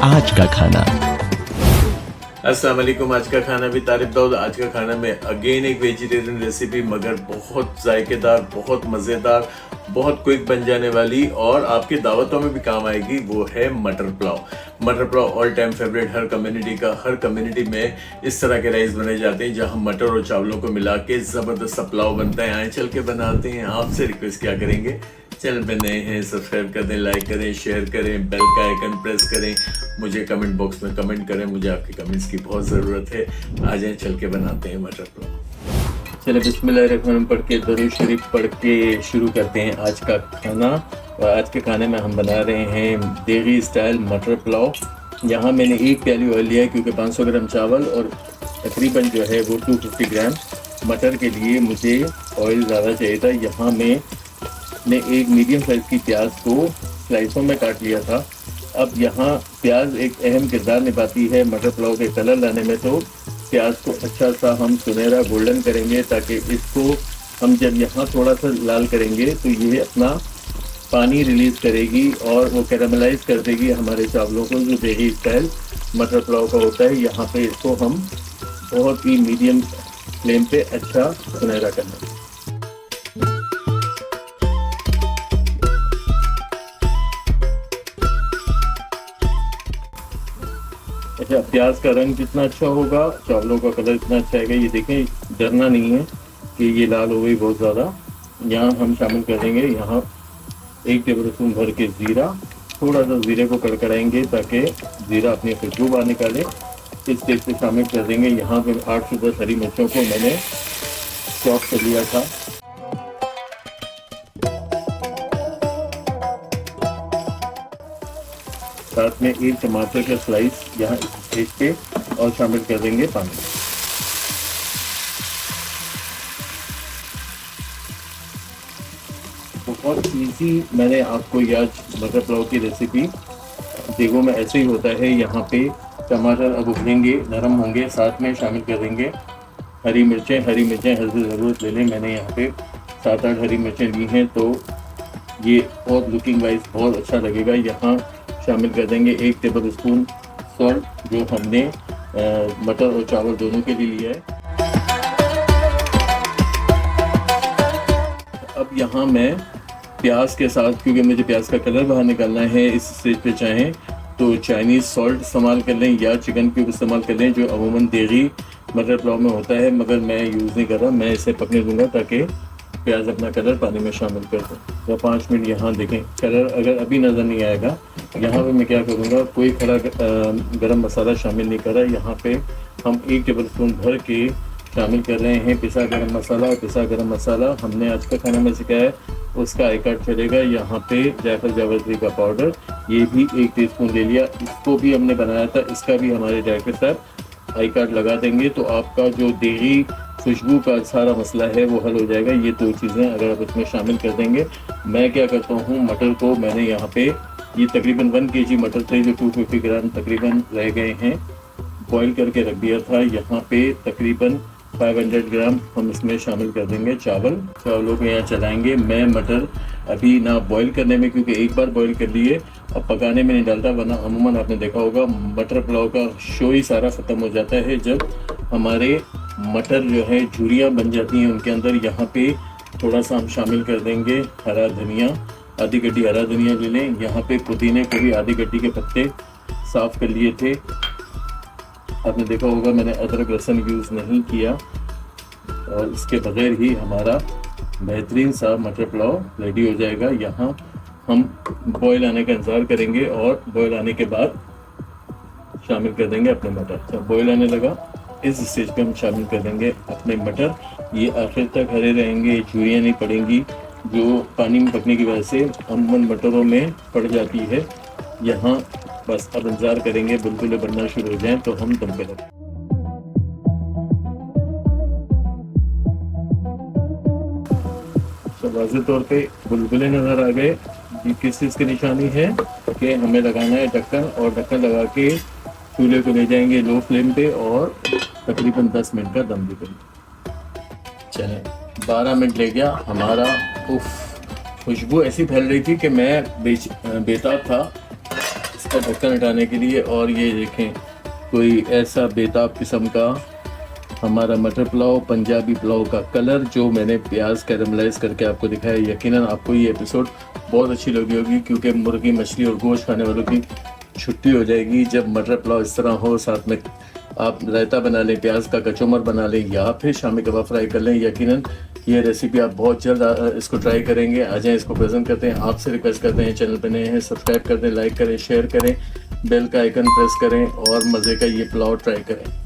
आज का खाना। अस्सलाम वालेकुम। आज का खाना भी तारिफ दाऊद। आज का खाना में अगेन एक वेजिटेरियन रेसिपी, मगर बहुत जायकेदार, बहुत मज़ेदार, बहुत क्विक बन जाने वाली और आपकी दावतों में भी काम आएगी। वो है मटर पुलाव। मटर पुलाव ऑल टाइम फेवरेट हर कम्युनिटी का। हर कम्युनिटी में इस तरह के राइस बनाए जाते हैं जहां मटर और चावलों को मिला के ज़बरदस्त सा पुलाव बनता है। आए चल के बनाते हैं। आपसे रिक्वेस्ट क्या करेंगे, चैनल पे नए हैं सब्सक्राइब कर दें, लाइक करें, शेयर करें, बेल का आइकन प्रेस करें, मुझे कमेंट बॉक्स में कमेंट करें। मुझे आपके कमेंट्स की बहुत ज़रूरत है। आ जाएं, चल के बनाते हैं मटर पुलाव। चले बिस्मिल्लाहिर्रहमानिर्रहीम पढ़ के, दरूद शरीफ पढ़ के शुरू करते हैं आज का खाना। और आज के खाने में हम बना रहे हैं देगी स्टाइल मटर पुलाव। यहाँ मैंने 1 प्याली ऑयल लिया है क्योंकि 500 ग्राम चावल और तकरीबन जो है वो 250 ग्राम मटर के लिए मुझे ऑयल ज़्यादा चाहिए था। यहाँ मैंने एक मीडियम साइज़ की प्याज को स्लाइसों में काट लिया था। अब यहाँ प्याज एक अहम किरदार निभाती है मटर पुलाव के कलर लाने में, तो प्याज को अच्छा सा हम सुनहरा गोल्डन करेंगे ताकि इसको हम जब यहाँ थोड़ा सा लाल करेंगे तो ये अपना पानी रिलीज़ करेगी और वो कैरामलाइज कर देगी हमारे चावलों को, जो देगी स्टाइल मटर पुलाव का होता है। यहाँ पे इसको हम बहुत ही मीडियम फ्लेम पे अच्छा सुनहरा करना। अच्छा, प्याज का रंग जितना अच्छा होगा चावलों का कलर इतना अच्छा आएगा। ये देखें, डरना नहीं है कि ये लाल हो गई बहुत ज़्यादा। यहाँ हम शामिल कर देंगे यहाँ 1 टेबल स्पून भर के ज़ीरा। थोड़ा सा ज़ीरे को कड़कड़ाएंगे ताकि ज़ीरा अपनी खुशबू बाहर निकाले। इस स्टेज पे शामिल कर देंगे यहाँ पे 8 से 10 हरी मिर्चों को मैंने चॉप कर लिया था। साथ में 1 टमाटर का स्लाइस यहाँ इस स्टेज पे और शामिल कर देंगे पानी। बहुत इजी मैंने आपको ये आज मटर पुलाव की रेसिपी देखो में ऐसे ही होता है। यहाँ पे टमाटर अब उबलेंगे, नरम होंगे, साथ में शामिल कर देंगे हरी मिर्चें। हरी मिर्चें हर ज़रूरत ले लें। मैंने यहाँ पे 7-8 हरी मिर्चें ली हैं तो ये बहुत लुकिंग वाइज बहुत अच्छा लगेगा। यहाँ शामिल कर देंगे 1 टेबल स्पून सॉल्ट जो हमने मटर और चावल दोनों के लिए लिया है। अब यहाँ मैं प्याज के साथ, क्योंकि मुझे प्याज का कलर बाहर निकालना है, इस स्टेज पे चाहें तो चाइनीज़ सॉल्ट इस्तेमाल कर लें या चिकन क्यूब इस्तेमाल कर लें जो अमूमन देगी मटर पुलाव में होता है, मगर मैं यूज़ नहीं कर रहा। मैं इसे पकने दूंगा ताकि प्याज अपना कलर पानी में शामिल कर दें। तो 5 मिनट यहाँ देखें, कलर अगर अभी नज़र नहीं आएगा, यहाँ पे मैं क्या करूँगा, कोई खड़ा गरम मसाला शामिल नहीं कर रहा। यहाँ पे हम 1 टेबल स्पून भर के शामिल कर रहे हैं पिसा गरम मसाला। और पिसा गरम मसाला हमने आज का खाना में सिखाया है, उसका आई कार्ड चलेगा। यहाँ पे जायफल जावित्री का पाउडर ये भी 1 टीस्पून ले लिया। इसको भी हमने बनाया था, इसका भी हमारे डायरेक्टर साहब आई कार्ड लगा देंगे तो आपका जो देगी खुशबू का सारा मसला है वो हल हो जाएगा। ये 2 चीज़ें अगर आप इसमें शामिल कर देंगे। मैं क्या करता हूँ, मटर को मैंने यहाँ पे ये तकरीबन 1 kg मटर थे जो 250 ग्राम तकरीबन रह गए हैं, बॉईल करके रख दिया था। यहाँ पे तकरीबन 500 ग्राम हम इसमें शामिल कर देंगे चावलों को यहाँ चलाएंगे। मैं मटर अभी ना बॉईल करने में, क्योंकि एक बार बॉईल कर लिए, अब पकाने में नहीं डालता, वरना अमूमन आपने देखा होगा मटर पुलाव का शो ही सारा ख़त्म हो जाता है जब हमारे मटर जो है झुरियाँ बन जाती हैं उनके अंदर। यहाँ पे थोड़ा सा हम शामिल कर देंगे हरा धनिया, आधी गड्डी हरा धनिया ले लें। यहाँ पे पुदीने को भी आधी गड्डी के पत्ते साफ़ कर लिए थे। आपने देखा होगा मैंने अदरक लहसुन यूज़ नहीं किया और इसके बगैर ही हमारा बेहतरीन सा मटर पुलाव रेडी हो जाएगा। यहाँ हम बॉयल आने का इंतज़ार करेंगे और बॉयल आने के बाद शामिल कर देंगे अपने मटर। जब बॉयल आने लगा इस स्टेज पे हम शामिल कर देंगे अपने मटर। ये आखिर तक हरे रहेंगे, झुरियाँ नहीं पड़ेंगी जो पानी में पकने की वजह से अमूमन मटरों में पड़ जाती है। यहाँ बस अब इंतज़ार करेंगे बुलबुले बनना शुरू हो जाएं तो हम दम पे लगें। वाज़ेह तौर पे बुलबुले नज़र आ गए। ये किस चीज़ की निशानी है कि हमें लगाना है ढक्कन, और ढक्कन लगा के चूल्हे को ले जाएंगे लो फ्लेम पे और तकरीबन 10 मिनट का दम देंगे। चलें, 12 मिनट ले गया हमारा। उफ, खुशबू ऐसी फैल रही थी कि मैं बेताब था इसका ढक्कन हटाने के लिए। और ये देखें कोई ऐसा बेताब किस्म का हमारा मटर पुलाव, पंजाबी पुलाव का कलर जो मैंने प्याज कैरमलाइज करके आपको दिखाया। यकीनन आपको ये एपिसोड बहुत अच्छी लगी होगी, क्योंकि मुर्गी, मछली और गोश्त खाने वालों की छुट्टी हो जाएगी जब मटर पुलाव इस तरह हो। साथ में आप रायता बना लें, प्याज का कचौमर बना लें या फिर शामी कबाब फ्राई कर लें। यकीनन ये रेसिपी आप बहुत जल्द इसको ट्राई करेंगे। आ जाएं, इसको प्रेजेंट करते हैं। आपसे रिक्वेस्ट करते हैं, चैनल पर नए हैं सब्सक्राइब कर दें, लाइक करें, शेयर करें, बेल का आइकन प्रेस करें और मज़े का ये पुलाव ट्राई करें।